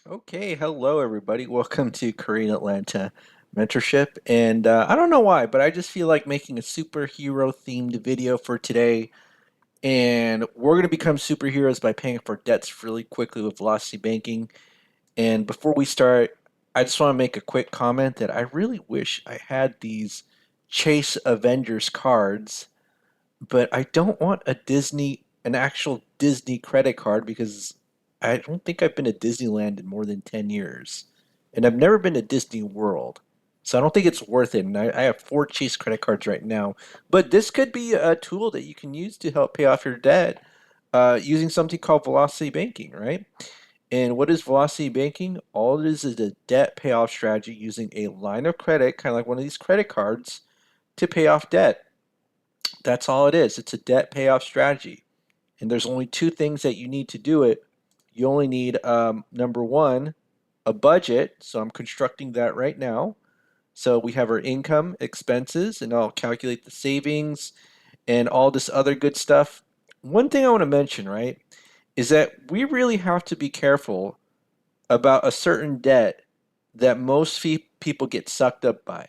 Okay, hello everybody. Welcome to Korean Atlanta Mentorship. And I don't know why, but I just feel like making a superhero themed video for today. And we're going to become superheroes by paying off our debts really quickly with velocity banking. And before we start, I just want to make a quick comment that I really wish I had these Chase Avengers cards, but I don't want an actual Disney credit card because I don't think I've been to Disneyland in more than 10 years. And I've never been to Disney World. So I don't think it's worth it. And I have four Chase credit cards right now. But this could be a tool that you can use to help pay off your debt using something called velocity banking, right? And what is velocity banking? All it is a debt payoff strategy using a line of credit, kind of like one of these credit cards, to pay off debt. That's all it is. It's a debt payoff strategy. And there's only two things that you need to do it. You only need, number one, a budget. So I'm constructing that right now. So we have our income, expenses, and I'll calculate the savings and all this other good stuff. One thing I want to mention, right, is that we really have to be careful about a certain debt that most people get sucked up by.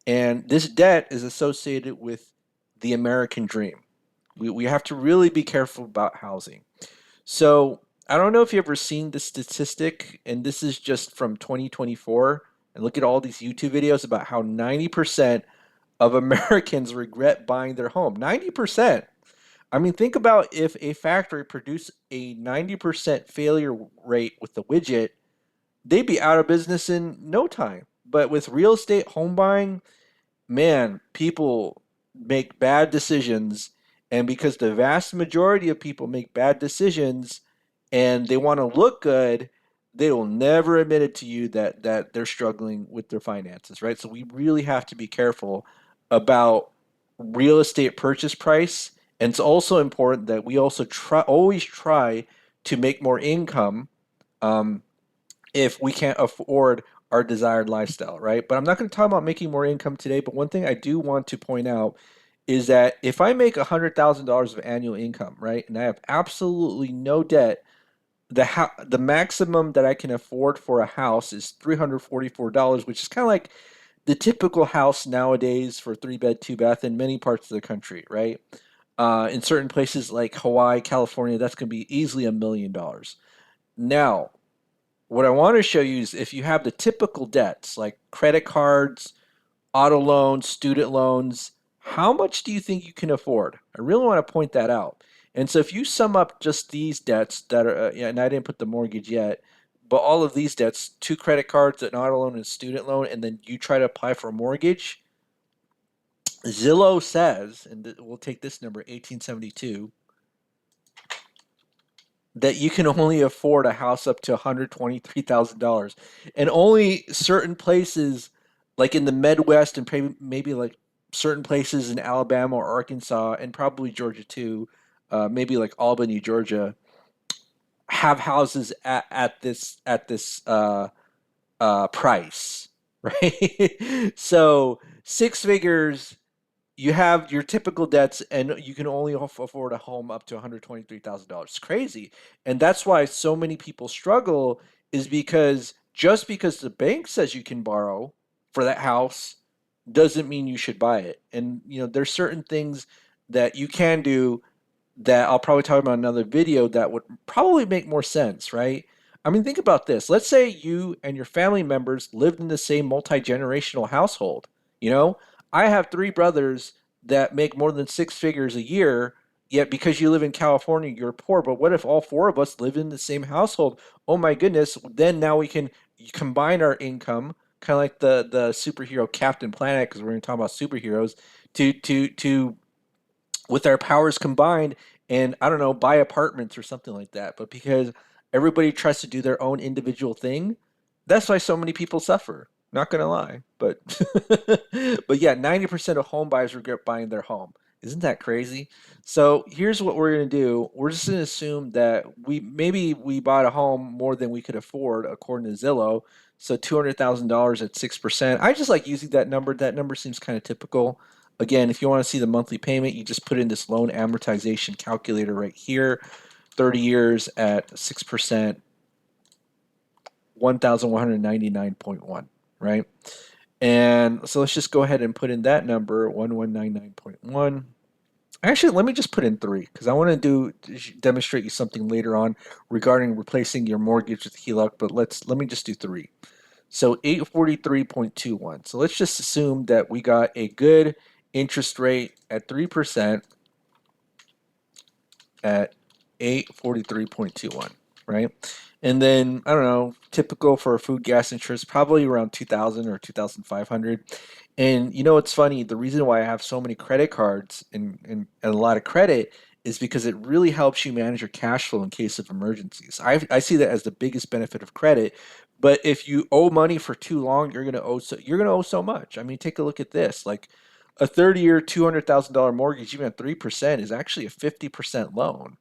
And this debt is associated with the American dream. We have to really be careful about housing. So I don't know if you've ever seen this statistic, and this is just from 2024. And look at all these YouTube videos about how 90% of Americans regret buying their home. 90%. I mean, think about if a factory produced a 90% failure rate with the widget, they'd be out of business in no time. But with real estate home buying, man, people make bad decisions. And because the vast majority of people make bad decisions and they want to look good, they will never admit it to you that they're struggling with their finances, right? So we really have to be careful about real estate purchase price. And it's also important that we also always try to make more income um, if we can't afford our desired lifestyle, right? But I'm not going to talk about making more income today. But one thing I do want to point out is that if I make $100,000 of annual income, right, and I have absolutely no debt, the maximum that I can afford for a house is $344, which is kind of like the typical house nowadays for three bed, two bath in many parts of the country, right? In certain places like Hawaii, California, that's going to be easily $1 million. Now, what I want to show you is if you have the typical debts like credit cards, auto loans, student loans, how much do you think you can afford? I really want to point that out. And so if you sum up just these debts that are, yeah, and I didn't put the mortgage yet, but all of these debts, two credit cards, an auto loan, and a student loan, and then you try to apply for a mortgage, Zillow says, and we'll take this number, 1872, that you can only afford a house up to $123,000. And only certain places, like in the Midwest and maybe like certain places in Alabama or Arkansas and probably Georgia too, maybe like Albany, Georgia, have houses at this price, right? So 6 figures, you have your typical debts and you can only afford a home up to $123,000. It's crazy. And that's why so many people struggle is because just because the bank says you can borrow for that house doesn't mean you should buy it. And there's certain things that you can do that I'll probably talk about in another video that would probably make more sense, right? I mean, think about this. Let's say you and your family members lived in the same multi-generational household. You know, I have three brothers that make more than 6 figures a year, yet because you live in California, you're poor. But what if all four of us live in the same household? Oh my goodness, then now we can combine our income, kind of like the superhero Captain Planet, because we're going to talk about superheroes, to with our powers combined and I don't know, buy apartments or something like that. But because everybody tries to do their own individual thing, that's why so many people suffer. Not gonna lie, but but yeah, 90% of home buyers regret buying their home. Isn't that crazy? So here's what we're gonna do. We're just gonna assume that we bought a home more than we could afford according to Zillow. So $200,000 at 6%. I just like using that number. That number seems kind of typical. Again, if you want to see the monthly payment, you just put in this loan amortization calculator right here. 30 years at 6%. 1,199.1, right? And so let's just go ahead and put in that number, 1199.1. Actually, let me just put in 3 because I want to demonstrate you something later on regarding replacing your mortgage with HELOC, but let me just do 3. So 843.21. So let's just assume that we got a good interest rate at 3% at 843.21, right? And then I don't know, typical for food, gas, insurance, probably around 2,000 or 2,500. And you know what's funny? The reason why I have so many credit cards and a lot of credit is because it really helps you manage your cash flow in case of emergencies. I see that as the biggest benefit of credit. But if you owe money for too long, you're gonna owe so much. I mean, take a look at this. Like a 30-year, $200,000 mortgage, even at 3%, is actually a 50% loan,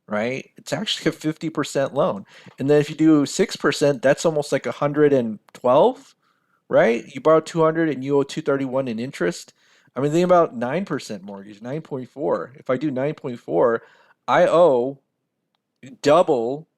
right? It's actually a 50% loan. And then if you do 6%, that's almost like 112, right? You borrow 200 and you owe 231 in interest. I mean, think about 9% mortgage, 9.4. If I do 9.4, I owe double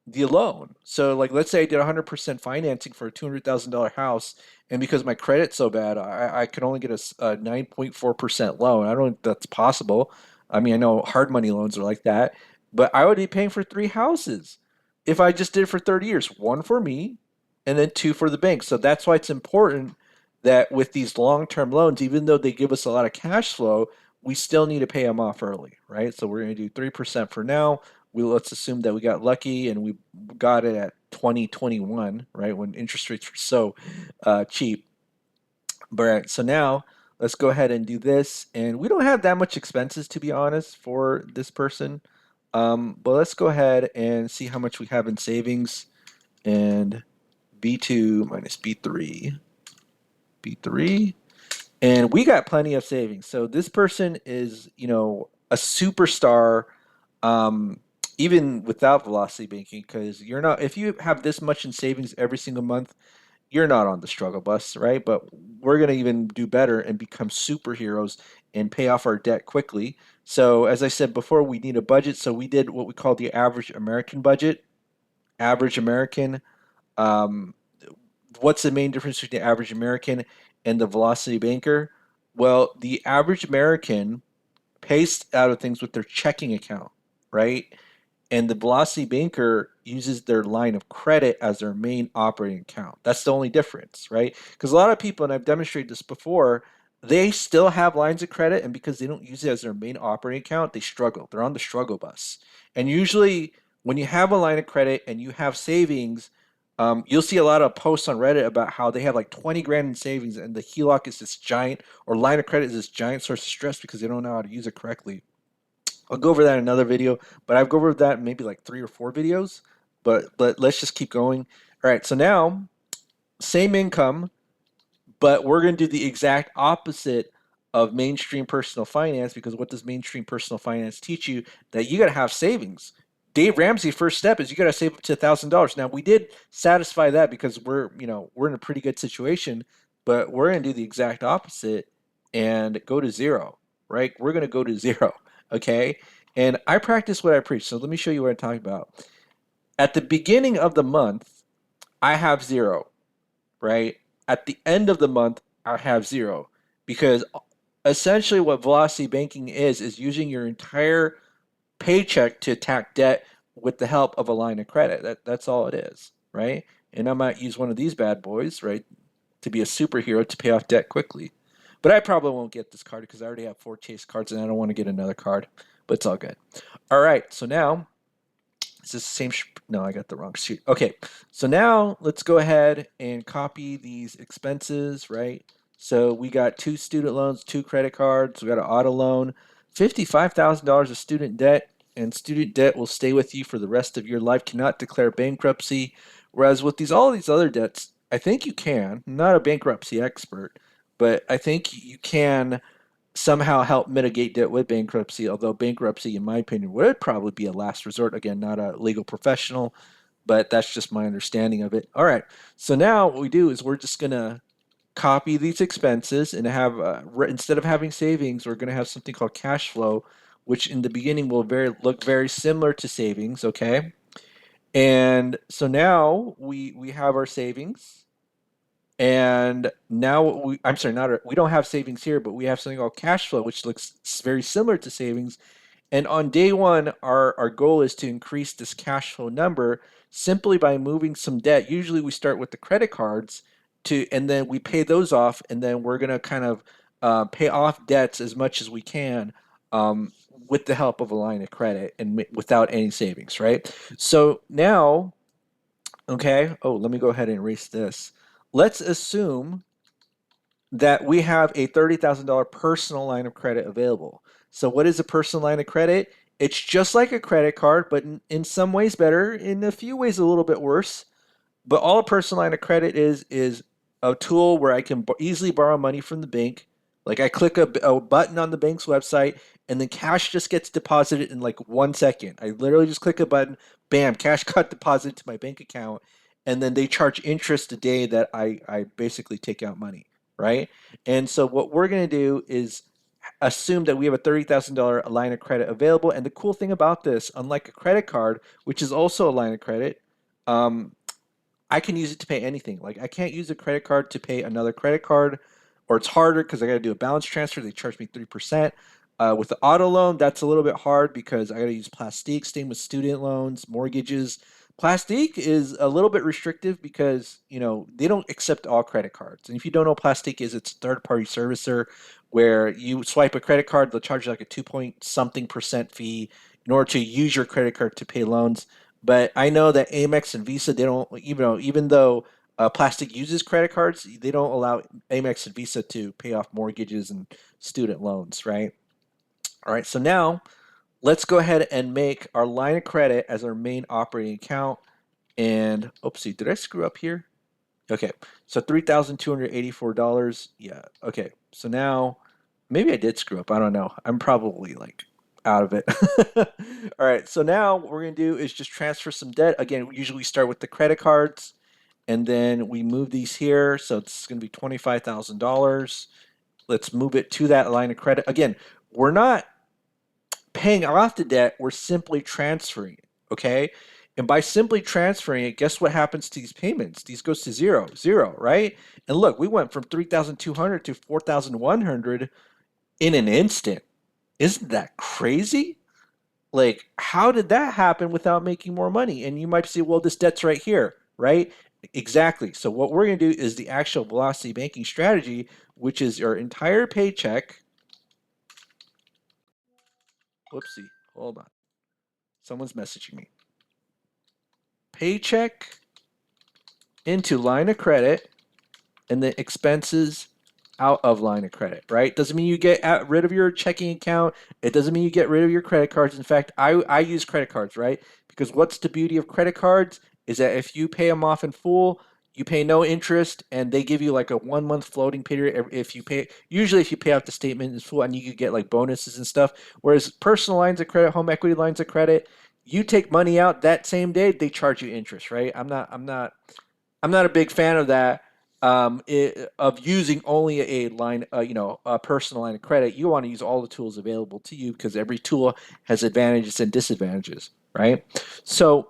the loan. So, like, let's say I did 100% financing for a $200,000 house, and because my credit's so bad, I could only get a 9.4% loan. I don't think that's possible. I mean, I know hard money loans are like that, but I would be paying for 3 houses if I just did it for 30 years, one for me and then 2 for the bank. So that's why it's important that with these long-term loans, even though they give us a lot of cash flow, we still need to pay them off early, right? So we're going to do 3% for now. Let's assume that we got lucky and we got it at 2021, right, when interest rates were so cheap. But right, so now let's go ahead and do this, and we don't have that much expenses to be honest for this person. But let's go ahead and see how much we have in savings. And B2 minus B3, B3, and we got plenty of savings. So this person is, a superstar, um, even without velocity banking, because you're not. If you have this much in savings every single month, you're not on the struggle bus, right? But we're gonna even do better and become superheroes and pay off our debt quickly. So as I said before, we need a budget. So we did what we call the average American budget. Average American. Um, what's the main difference between the average American and the velocity banker? Well, the average American pays out of things with their checking account, right? And the velocity banker uses their line of credit as their main operating account. That's the only difference, right? Because a lot of people, and I've demonstrated this before, they still have lines of credit, and because they don't use it as their main operating account, they struggle. They're on the struggle bus. And usually, when you have a line of credit and you have savings, you'll see a lot of posts on Reddit about how they have like 20 grand in savings, and the HELOC is this giant, or line of credit is this giant source of stress because they don't know how to use it correctly. I'll go over that in another video, but I've go over that in maybe like 3 or 4 videos. But let's just keep going. All right, so now same income, but we're going to do the exact opposite of mainstream personal finance, because what does mainstream personal finance teach you? That you got to have savings. Dave Ramsey first step is you got to save up to $1,000. Now we did satisfy that because we're in a pretty good situation, but we're going to do the exact opposite and go to zero, right? We're going to go to zero, okay? And I practice what I preach. So let me show you what I'm talking about. At the beginning of the month, I have zero, right? At the end of the month, I have zero, because essentially what velocity banking is using your entire paycheck to attack debt with the help of a line of credit. That's all it is, right? And I might use one of these bad boys, right, to be a superhero to pay off debt quickly. But I probably won't get this card because I already have 4 chase cards and I don't want to get another card. But it's all good. All right, so now is this the same? No, I got the wrong sheet. Okay, so now let's go ahead and copy these expenses, right? So we got 2 student loans, 2 credit cards, we got an auto loan, $55,000 of student debt, and student debt will stay with you for the rest of your life. Cannot declare bankruptcy. Whereas with all these other debts, I think you can. I'm not a bankruptcy expert, but I think you can somehow help mitigate debt with bankruptcy, although bankruptcy, in my opinion, would probably be a last resort. Again, not a legal professional, but that's just my understanding of it. All right, so now what we do is we're just going to copy these expenses and have, instead of having savings, we're going to have something called cash flow, which in the beginning will look very similar to savings, okay? And so now we have our savings. And now I'm sorry, not our, we don't have savings here, but we have something called cash flow, which looks very similar to savings. And on day one, our goal is to increase this cash flow number simply by moving some debt. Usually we start with the credit cards and then we pay those off, and then we're gonna kind of pay off debts as much as we can um, with the help of a line of credit and without any savings, right? So now, okay, oh, let me go ahead and erase this. Let's assume that we have a $30,000 personal line of credit available. So what is a personal line of credit? It's just like a credit card, but in some ways better, in a few ways a little bit worse. But all a personal line of credit is a tool where I can easily borrow money from the bank. Like I click a button on the bank's website, and then cash just gets deposited in like 1 second. I literally just click a button, bam, cash got deposited to my bank account, and then they charge interest the day that I basically take out money, right? And so what we're gonna do is assume that we have a $30,000 line of credit available. And the cool thing about this, unlike a credit card, which is also a line of credit, um, I can use it to pay anything. Like I can't use a credit card to pay another credit card, or it's harder because I got to do a balance transfer. They charge me 3%. With the auto loan, that's a little bit hard because I got to use Plastique. Same with student loans, mortgages. Plastique is a little bit restrictive because they don't accept all credit cards. And if you don't know, Plastique is it's a third-party servicer where you swipe a credit card, they'll charge you like a 2 point something percent fee in order to use your credit card to pay loans. But I know that Amex and Visa, they don't, even though Plastic uses credit cards, they don't allow Amex and Visa to pay off mortgages and student loans, right? All right, so now let's go ahead and make our line of credit as our main operating account. And oopsie, did I screw up here? Okay, so $3,284. Yeah, okay. So now maybe I did screw up. I don't know. I'm probably like out of it. All right, so now what we're gonna do is just transfer some debt. Again, we usually start with the credit cards and then we move these here. So it's gonna be $25,000. Let's move it to that line of credit. Again, we're not paying off the debt, we're simply transferring it, okay? And by simply transferring it, guess what happens to these payments? These goes to zero, zero, right? And look, we went from 3,200 to 4,100 in an instant. Isn't that crazy? Like, how did that happen without making more money? And you might say, well, this debt's right here, right? Exactly. So what we're going to do is the actual velocity banking strategy, which is your entire paycheck. Whoopsie, hold on. Someone's messaging me. Paycheck into line of credit and then expenses out of line of credit, right? Doesn't mean you get rid of your checking account. It doesn't mean you get rid of your credit cards. In fact, I use credit cards, right? Because what's the beauty of credit cards is that if you pay them off in full, you pay no interest, and they give you like a 1 month floating period. If you pay, usually if you pay out the statement in full, and you could get like bonuses and stuff. Whereas personal lines of credit, home equity lines of credit, you take money out that same day, they charge you interest, right? I'm not a big fan of that. Of using only a line, a personal line of credit. You want to use all the tools available to you because every tool has advantages and disadvantages, right? So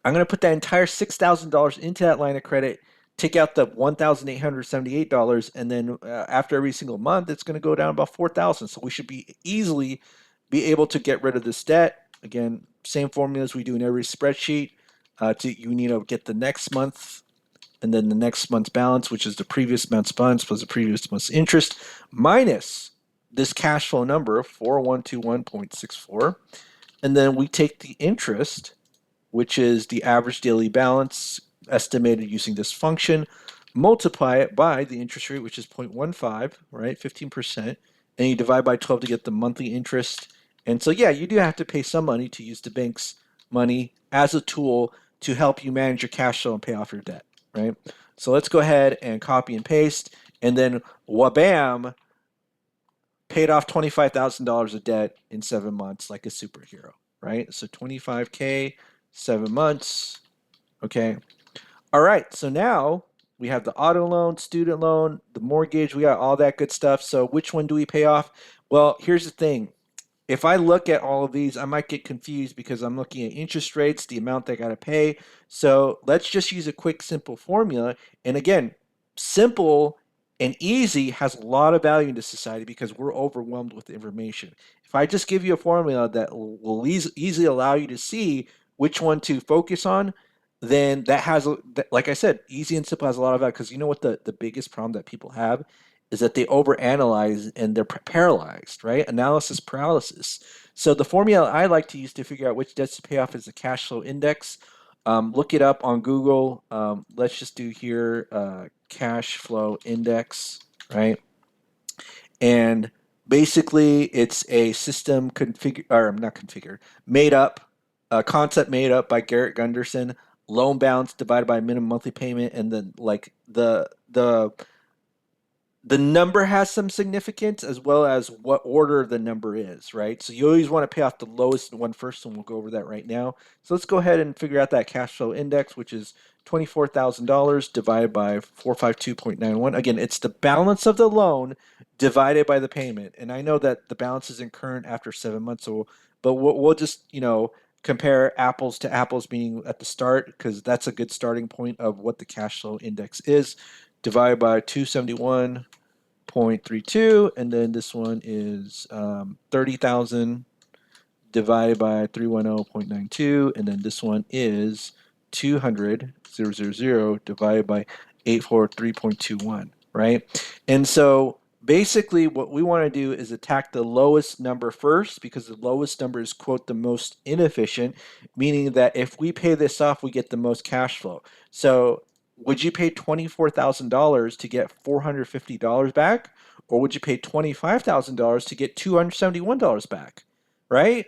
I'm going to put that entire $6,000 into that line of credit, take out the $1,878, and then after every single month, it's going to go down about 4,000. So we should be easily be able to get rid of this debt. Again, same formulas we do in every spreadsheet. You need to get the next month and then the next month's balance, which is the previous month's balance plus the previous month's interest, minus this cash flow number, 4121.64. And then we take the interest, which is the average daily balance estimated using this function, multiply it by the interest rate, which is 0.15, right, 15%, and you divide by 12 to get the monthly interest. And so, yeah, you do have to pay some money to use the bank's money as a tool to help you manage your cash flow and pay off your debt, right? So let's go ahead and copy and paste, and then wabam, paid off $25,000 of debt in 7 months like a superhero, right? So 25K, 7 months. Okay. All right. So now we have the auto loan, student loan, the mortgage. We got all that good stuff. So which one do we pay off? Well, here's the thing. if I look at all of these, I might get confused because I'm looking at interest rates, the amount they got to pay. So let's just use a quick, simple formula. And again, simple and easy has a lot of value into society because we're overwhelmed with information. If I just give you a formula that will easily allow you to see which one to focus on, then that has, like I said, easy and simple has a lot of value because you know what the biggest problem that people have is that they overanalyze and they're paralyzed, right? Analysis paralysis. So the formula I like to use to figure out which debts to pay off is the cash flow index. Look it up on Google. Let's just do here cash flow index, right? And basically, it's a system configured, or not configured, made up, a concept made up by Garrett Gunderson. Loan balance divided by minimum monthly payment, and then like the number has some significance as well as what order the number is, right? So you always want to pay off the lowest one first, and we'll go over that right now. So let's go ahead and figure out that cash flow index, which is $24,000 divided by 452.91. Again, it's the balance of the loan divided by the payment. And I know that the balance is incurrent after 7 months, so but we'll just, compare apples to apples being at the start because that's a good starting point of what the cash flow index is. Divided by 271.32, and then this one is 30,000 divided by 310.92, and then this one is 200,000 divided by 843.21, right? And so basically what we want to do is attack the lowest number first because the lowest number is, quote, the most inefficient, meaning that if we pay this off, we get the most cash flow. So would you pay $24,000 to get $450 back? Or would you pay $25,000 to get $271 back? Right?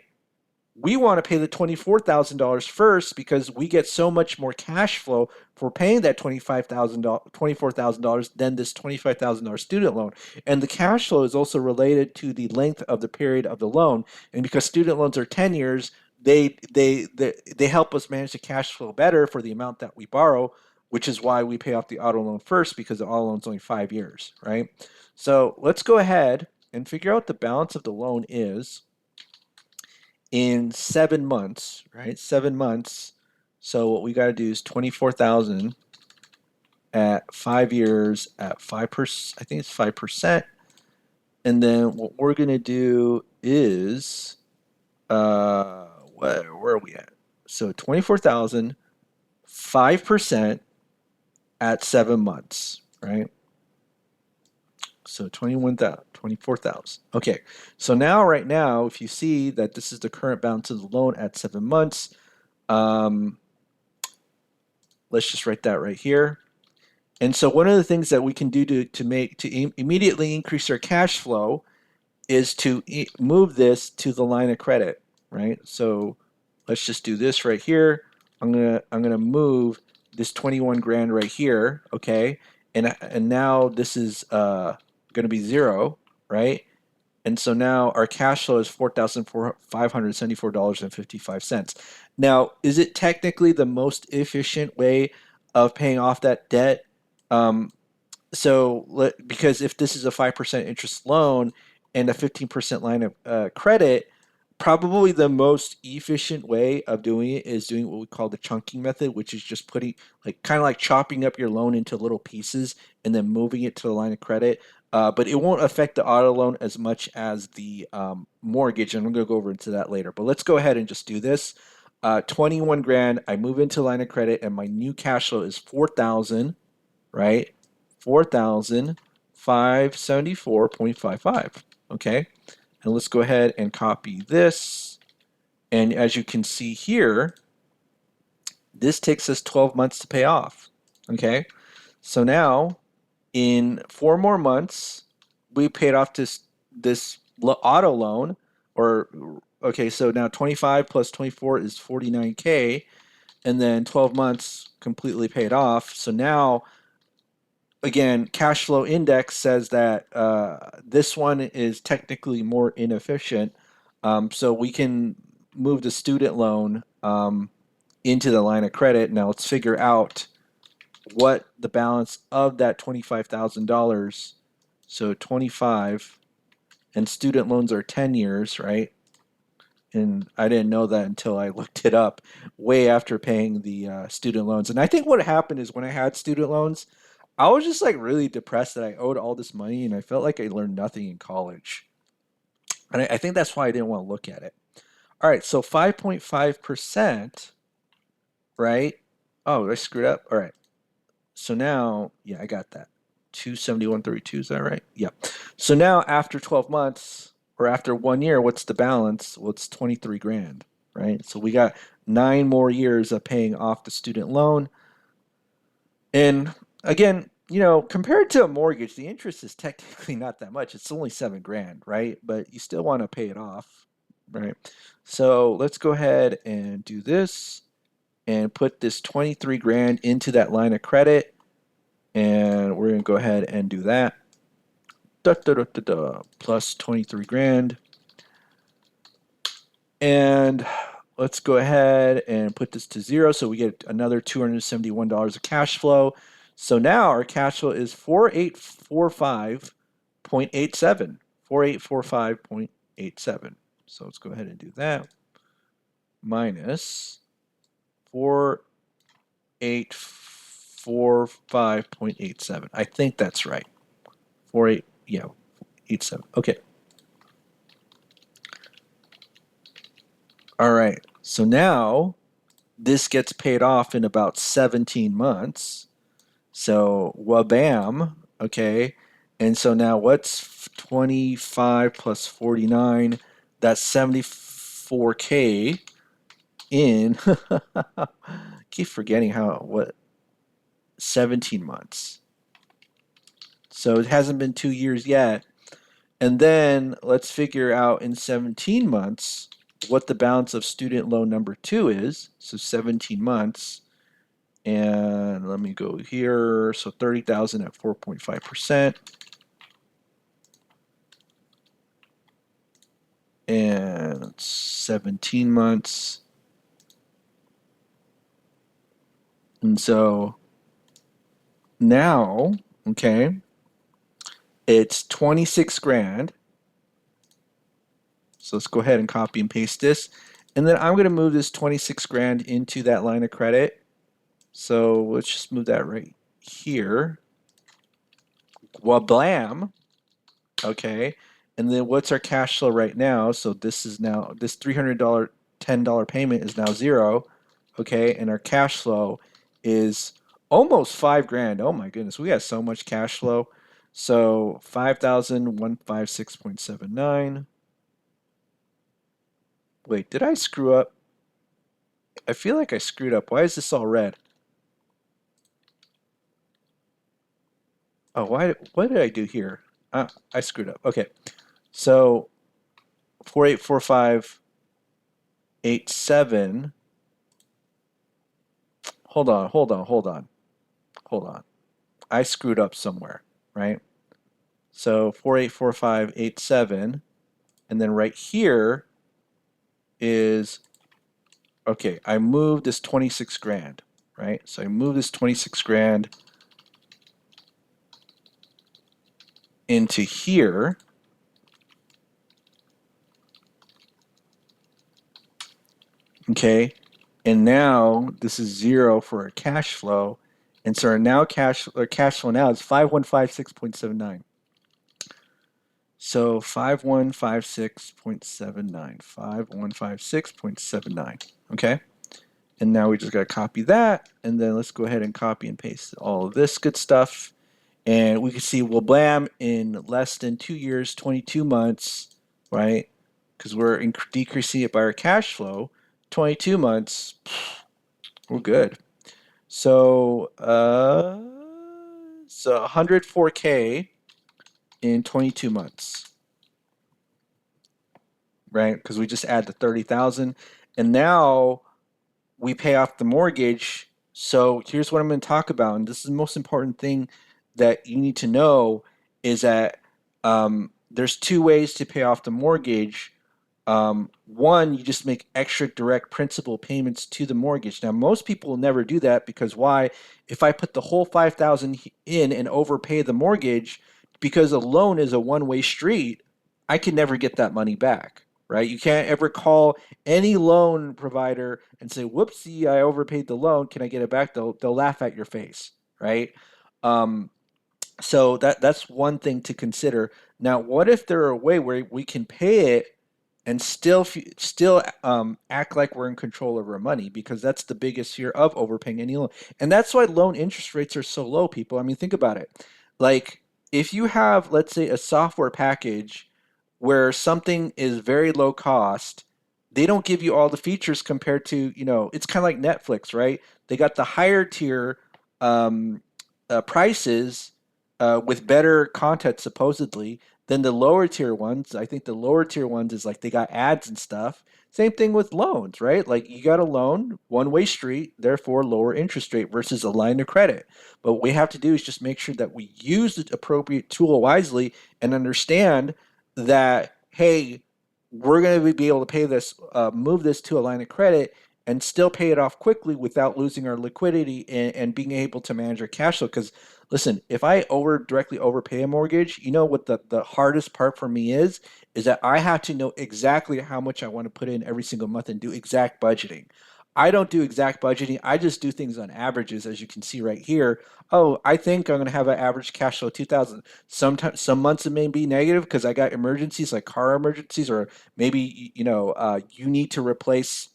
We want to pay the $24,000 first because we get so much more cash flow for paying that $24,000 than this $25,000 student loan. And the cash flow is also related to the length of the period of the loan. And because student loans are 10 years, they help us manage the cash flow better for the amount that we borrow, which is why we pay off the auto loan first because the auto loan is only 5 years, right? So let's go ahead and figure out what the balance of the loan is in 7 months, right? 7 months. So what we got to do is 24,000 at 5 years at 5%. I think it's 5%. And then what we're going to do is, where are we at? So 24,000, 5% at 7 months, right? So 24,000. Okay. So now, right now, if you see that this is the current balance of the loan at 7 months, let's just write that right here. And so one of the things that we can do to immediately increase our cash flow is to move this to the line of credit, right? So let's just do this right here. I'm gonna move this 21 grand right here, okay? And now this is gonna be zero, right? And so now our cash flow is $4,574.55. Now, is it technically the most efficient way of paying off that debt? Um, because if this is a 5% interest loan and a 15% line of credit, probably the most efficient way of doing it is doing what we call the chunking method, which is just putting, like, kind of like chopping up your loan into little pieces and then moving it to the line of credit. But it won't affect the auto loan as much as the mortgage, and I'm going to go over into that later. But let's go ahead and just do this. 21 grand, I move into line of credit, and my new cash flow is 4,000, right? 4,574.55. Okay. And let's go ahead and copy this. And as you can see here, this takes us 12 months to pay off. Okay. So now in 4 more months, we paid off this auto loan, or okay, so now 25 plus 24 is 49K, and then 12 months completely paid off. So now, again, cash flow index says that this one is technically more inefficient. So we can move the student loan into the line of credit. Now let's figure out what the balance of that $25,000. So 25, and student loans are 10 years, right? And I didn't know that until I looked it up way after paying the student loans. And I think what happened is when I had student loans, I was just like really depressed that I owed all this money and I felt like I learned nothing in college. And I think that's why I didn't want to look at it. All right, so 5.5%, right? Oh, I screwed up. All right. So now, yeah, I got that. 271.32, is that right? Yeah. So now after 12 months or after 1 year, what's the balance? Well, it's 23 grand, right? So we got 9 more years of paying off the student loan. And again, compared to a mortgage, the interest is technically not that much. It's only 7 grand, right? But you still want to pay it off, right? So let's go ahead and do this and put this 23 grand into that line of credit. And we're going to go ahead and do that. Plus 23 grand. And let's go ahead and put this to 0 so we get another $271 of cash flow. So now our cash flow is 4845.87. 4845.87. So let's go ahead and do that. Minus 4845.87. I think that's right. 87. Okay. All right. So now this gets paid off in about 17 months. So wabam. Okay. And so now what's 25 plus 49? That's 74K in keep forgetting what 17 months. So it hasn't been 2 years yet. And then let's figure out in 17 months what the balance of student loan number 2 is. So 17 months. And let me go here. So 30,000 at 4.5%. And 17 months. And so now, okay, it's 26 grand. So let's go ahead and copy and paste this. And then I'm going to move this 26 grand into that line of credit. So let's just move that right here. Wablam. Okay. And then what's our cash flow right now? So this is now, this $300, $10 payment is now 0. Okay. And our cash flow is almost 5 grand. Oh my goodness. We got so much cash flow. So 5,156.79. Wait, did I screw up? I feel like I screwed up. Why is this all red? Oh, what did I do here? I screwed up. Okay. So 484587. Hold on. I screwed up somewhere, right? So 484587, and then right here is, okay, I moved this 26 grand, right? So I moved this 26 grand into here. Okay, and now this is 0 for our cash flow, and so our cash flow now is 5156.79. So 5156.79, 5156.79. Okay, and now we just got to copy that, and then let's go ahead and copy and paste all of this good stuff, and we can see, well, blam, in less than 2 years, 22 months, right? Because we're decreasing it by our cash flow. 22 months, we're good. So, 104K in 22 months, right? Because we just add the 30,000, and now we pay off the mortgage. So here's what I'm going to talk about, and this is the most important thing that you need to know is that there's 2 ways to pay off the mortgage. One, you just make extra direct principal payments to the mortgage. Now, most people will never do that because why? If I put the whole 5,000 in and overpay the mortgage, because a loan is a one-way street, I can never get that money back. right? You can't ever call any loan provider and say, "Whoopsie, I overpaid the loan. Can I get it back?" They'll laugh at your face, right? Um, so that's one thing to consider. Now, what if there are a way where we can pay it and still act like we're in control of our money? Because that's the biggest fear of overpaying any loan, and that's why loan interest rates are so low. People, I mean, think about it. Like if you have, let's say, a software package where something is very low cost, they don't give you all the features compared to, it's kind of like Netflix, right? They got the higher tier um, prices with better content supposedly than the lower tier ones. I think the lower tier ones is like they got ads and stuff. Same thing with loans, right? Like you got a loan, one way street, therefore lower interest rate versus a line of credit. But what we have to do is just make sure that we use the appropriate tool wisely and understand that, hey, we're going to be able to pay this, move this to a line of credit and still pay it off quickly without losing our liquidity and being able to manage our cash flow. Because listen, if I directly overpay a mortgage, you know what the hardest part for me is that I have to know exactly how much I want to put in every single month and do exact budgeting. I don't do exact budgeting. I just do things on averages, as you can see right here. Oh, I think I'm going to have an average cash flow 2,000. Sometimes some months it may be negative because I got emergencies like car emergencies, or maybe you need to replace,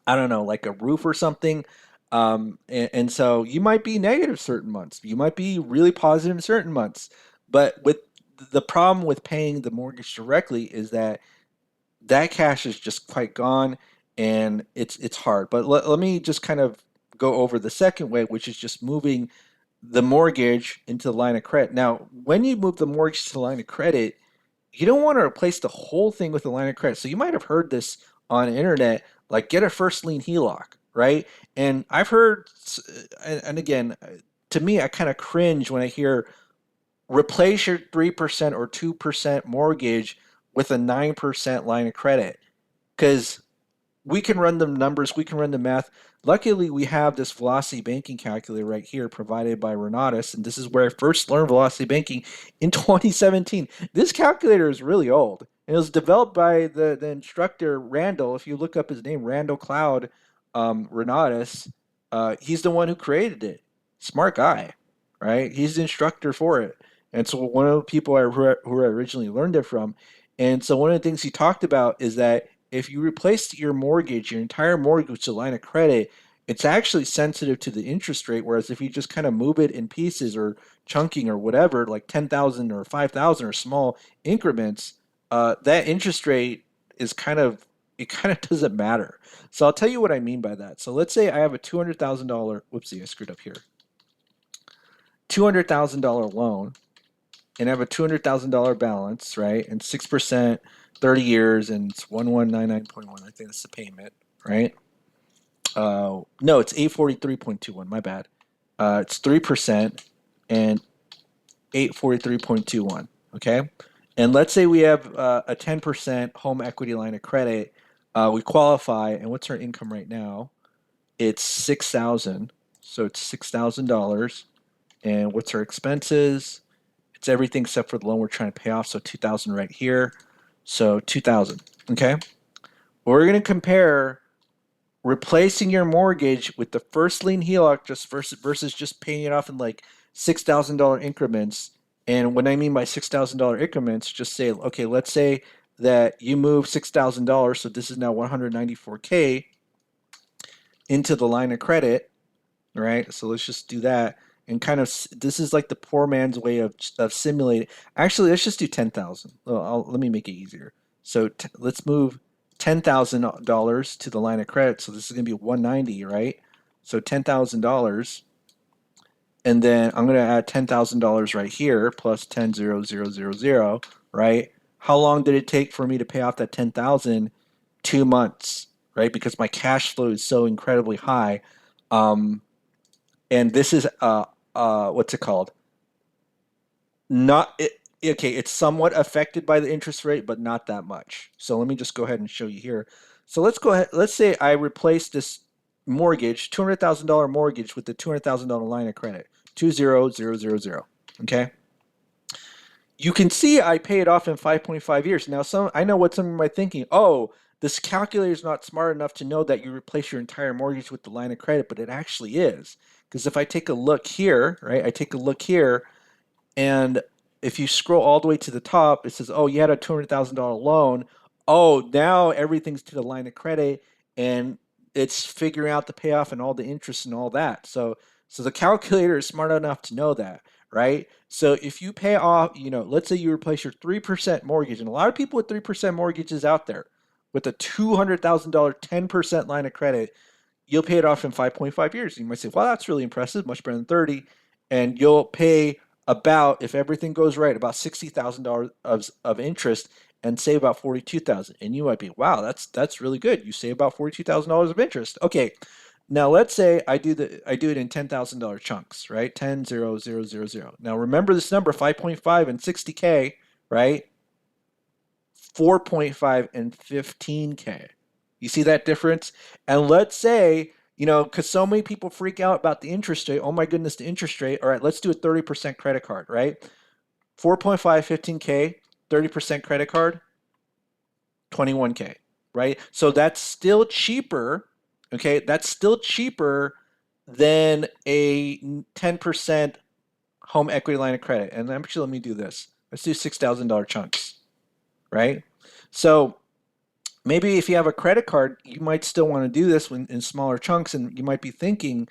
I don't know, like a roof or something. And so you might be negative certain months. You might be really positive in certain months. But with the problem with paying the mortgage directly is that that cash is just quite gone, and it's hard. But let me just kind of go over the second way, which is just moving the mortgage into the line of credit. Now, when you move the mortgage to the line of credit, you don't want to replace the whole thing with a line of credit. So you might have heard this on the internet, like get a first lien HELOC, right? And I've heard, and again, to me, I kind of cringe when I hear replace your 3% or 2% mortgage with a 9% line of credit. Because we can run the numbers, we can run the math. Luckily, we have this velocity banking calculator right here provided by Renatus, and this is where I first learned velocity banking in 2017. This calculator is really old. And it was developed by the instructor Randall. If you look up his name, Randall Cloud Renatus, he's the one who created it. Smart guy, right? He's the instructor for it. And so one of the people who I originally learned it from. And so one of the things he talked about is that if you replace your mortgage, your entire mortgage to a line of credit, it's actually sensitive to the interest rate. Whereas if you just kind of move it in pieces or chunking or whatever, like 10,000 or 5,000 or small increments, that interest rate is it kind of doesn't matter. So I'll tell you what I mean by that. So let's say I have a $200,000, whoopsie, I screwed up here, $200,000 loan, and I have a $200,000 balance, right? And 6%, 30 years, and it's 1199.1. I think that's the payment, right? No, it's 843.21. My bad. It's 3% and 843.21. Okay. And let's say we have a 10% home equity line of credit. We qualify, and what's our income right now? It's 6,000. So it's $6,000. And what's our expenses? It's everything except for the loan we're trying to pay off. So 2,000 right here. So 2,000. Okay. We're going to compare replacing your mortgage with the first lien HELOC just versus just paying it off in like $6,000 increments. And what I mean by $6,000 increments, just say, okay, let's say that you move $6,000, so this is now 194K into the line of credit, right? So let's just do that. And kind of, this is like the poor man's way of simulating. Actually, let's just do 10,000. Let me make it easier. So let's move $10,000 to the line of credit. So this is going to be 190, right? So $10,000, and then I'm going to add $10,000 right here plus 10,000, right? How long did it take for me to pay off that 10,000? 2 months, right? Because my cash flow is so incredibly high. And this is what's it called? Not it, okay, it's somewhat affected by the interest rate, but not that much. So let me just go ahead and show you here. So let's go ahead. Let's say I replace this mortgage, $200,000 mortgage, with the $200,000 line of credit, 20000. Okay. you can see I pay it off in 5.5 years. Now, I know what some of my thinking. Oh, this calculator is not smart enough to know that you replace your entire mortgage with the line of credit, but it actually is. Because if I take a look here, right, I take a look here, and if you scroll all the way to the top, it says, "Oh, you had a $200,000 loan. Oh, now everything's to the line of credit, and it's figuring out the payoff and all the interest and all that." So the calculator is smart enough to know that, right? So if you pay off, let's say you replace your 3% mortgage, and a lot of people with 3% mortgages out there with a $200,000 10% line of credit, you'll pay it off in 5.5 years. You might say, well, that's really impressive, much better than 30. And you'll pay about, if everything goes right, about $60,000 of interest and save about 42,000. And you might be, wow, that's really good. You save about $42,000 of interest. Okay. Now let's say I do it in $10,000 chunks, right? 10 0 0 0 0. Now remember this number 5.5 and 60K, right? 4.5 and 15K. You see that difference? And let's say, because so many people freak out about the interest rate. Oh my goodness, the interest rate. All right, let's do a 30% credit card, right? 4.5, 15K, 30% credit card, 21K, right? So that's still cheaper. Okay, that's still cheaper than a 10% home equity line of credit. And actually, let me do this. Let's do $6,000 chunks, right? So maybe if you have a credit card, you might still want to do this in smaller chunks, and you might be thinking,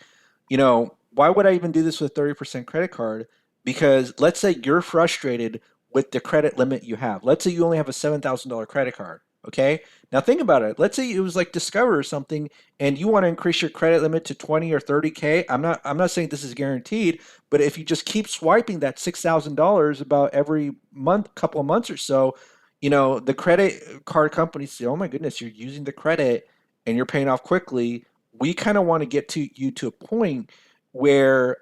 why would I even do this with 30% credit card? Because let's say you're frustrated with the credit limit you have. Let's say you only have a $7,000 credit card. Okay. Now think about it. Let's say it was like Discover or something, and you want to increase your credit limit to 20 or 30K. I'm not saying this is guaranteed, but if you just keep swiping that $6,000 about every month, couple of months or so, the credit card companies say, "Oh my goodness, you're using the credit and you're paying off quickly." We kind of want to get to you to a point where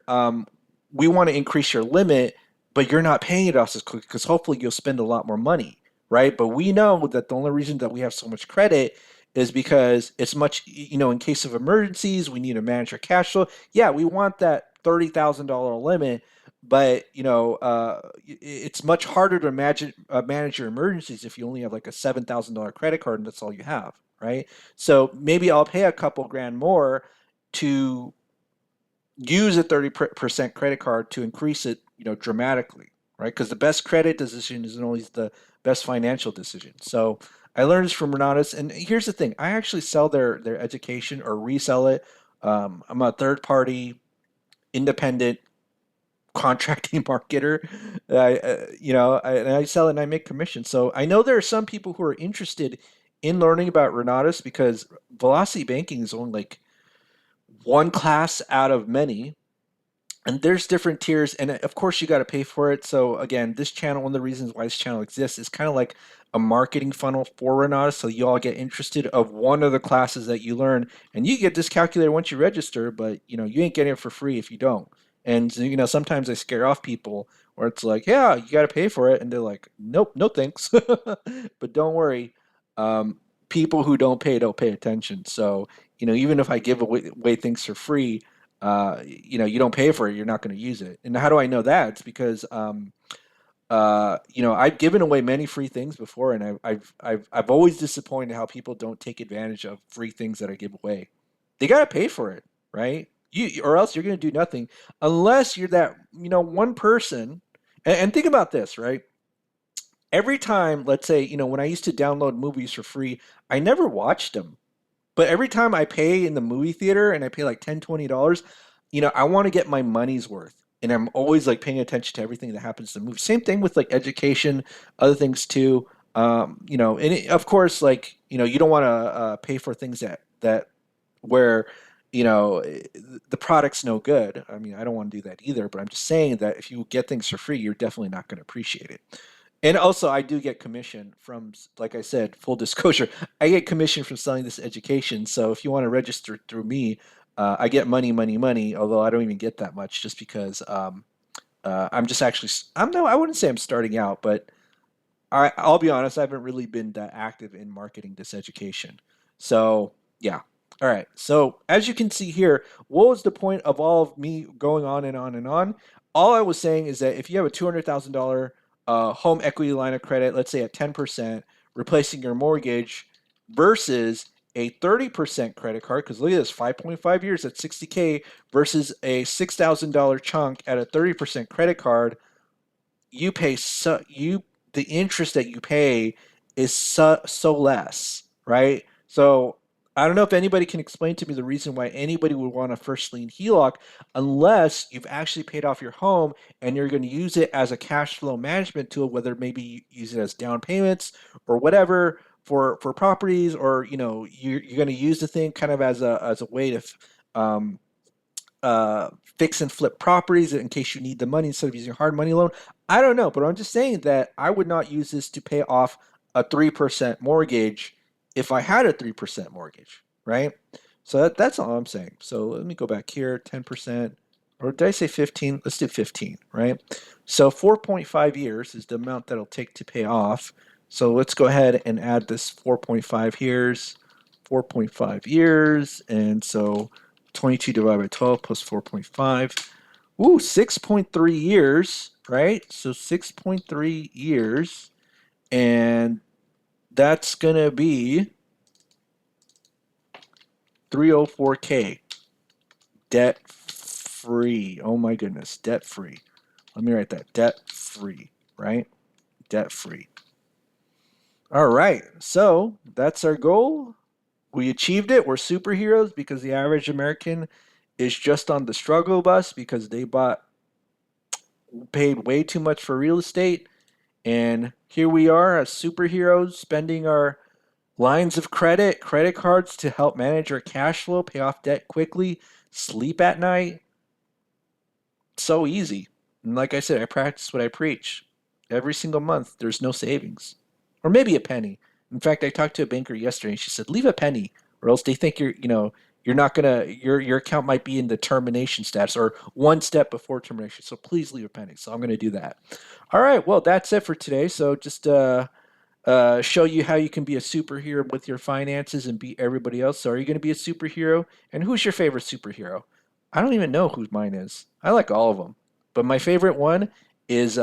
we want to increase your limit, but you're not paying it off as quick because hopefully you'll spend a lot more money, right? But we know that the only reason that we have so much credit is because it's much, in case of emergencies, we need to manage our cash flow. Yeah, we want that $30,000 limit, but it's much harder to manage your emergencies if you only have like a $7,000 credit card and that's all you have, right? So maybe I'll pay a couple grand more to use a 30% credit card to increase it, dramatically, right? Because the best credit decision isn't always the best financial decision. So I learned this from Renatus, and here's the thing: I actually sell their education or resell it. I'm a third party independent contracting marketer. And I sell it and I make commission. So I know there are some people who are interested in learning about Renatus because Velocity Banking is only like one class out of many, and there's different tiers, and of course you got to pay for it. So again, this channel, one of the reasons why this channel exists, is kind of like a marketing funnel for Renata, so you all get interested of one of the classes that you learn, and you get this calculator once you register, but you ain't getting it for free if you don't. And sometimes I scare off people where it's like, yeah, you got to pay for it, and they're like, nope, no thanks. But don't worry, people who don't pay attention. So even if I give away things for free, you don't pay for it, you're not going to use it. And how do I know that? It's because I've given away many free things before, and I've always disappointed how people don't take advantage of free things that I give away. They got to pay for it, right? Or else you're going to do nothing unless you're that one person. And think about this, right? Every time, let's say, when I used to download movies for free, I never watched them. But every time I pay in the movie theater and I pay like $10, $20, I want to get my money's worth. And I'm always like paying attention to everything that happens in the movie. Same thing with like education, other things too. Of course, like, you don't want to pay for things that where, the product's no good. I mean, I don't want to do that either, but I'm just saying that if you get things for free, you're definitely not going to appreciate it. And also, I do get commission from, like I said, full disclosure, I get commission from selling this education. So if you want to register through me, I get money, money, money. Although I don't even get that much, just because I'm just actually, I'm no, I wouldn't say I'm starting out, but I'll be honest, I haven't really been that active in marketing this education. So yeah. All right. So as you can see here, what was the point of all of me going on and on and on? All I was saying is that if you have a $200,000 a home equity line of credit, let's say at 10%, replacing your mortgage versus a 30% credit card, because look at this, 5.5 years at 60K versus a $6,000 chunk at a 30% credit card, you pay the interest that you pay is so less, right? So I don't know if anybody can explain to me the reason why anybody would want a first lien HELOC unless you've actually paid off your home and you're going to use it as a cash flow management tool, whether maybe you use it as down payments or whatever for properties, or you're going to use the thing kind of as a way to um, fix and flip properties in case you need the money instead of using a hard money loan. I don't know, but I'm just saying that I would not use this to pay off a 3% mortgage if I had a 3% mortgage, right? So that's all I'm saying. So let me go back here, 10%, or did I say 15? Let's do 15, right? So 4.5 years is the amount that'll take to pay off. So let's go ahead and add this 4.5 years, 4.5 years, and so 22 divided by 12 plus 4.5. Ooh, 6.3 years, right? So 6.3 years, and that's going to be 304K debt free. Oh my goodness, debt free. Let me write that, debt free, right? Debt free. All right, so that's our goal. We achieved it. We're superheroes because the average American is just on the struggle bus because they paid way too much for real estate. And here we are as superheroes spending our lines of credit cards to help manage our cash flow, pay off debt quickly, sleep at night. So easy. And like I said, I practice what I preach. Every single month, there's no savings, or maybe a penny. In fact, I talked to a banker yesterday, and she said, "Leave a penny, or else they think you're not gonna your account might be in the termination status or one step before termination. So please leave a penny." So I'm gonna do that. All right, well that's it for today. So just show you how you can be a superhero with your finances and beat everybody else. So, are you going to be a superhero? And who's your favorite superhero? I don't even know who mine is. I like all of them, but my favorite one is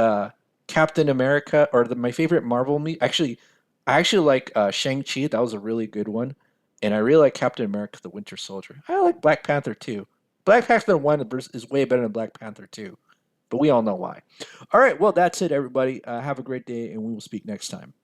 Captain America, or my favorite Marvel me. Actually, I actually like Shang Chi. That was a really good one, and I really like Captain America: The Winter Soldier. I like Black Panther too. Black Panther one is way better than Black Panther two, but we all know why. All right, well that's it, everybody. Have a great day, and we will speak next time.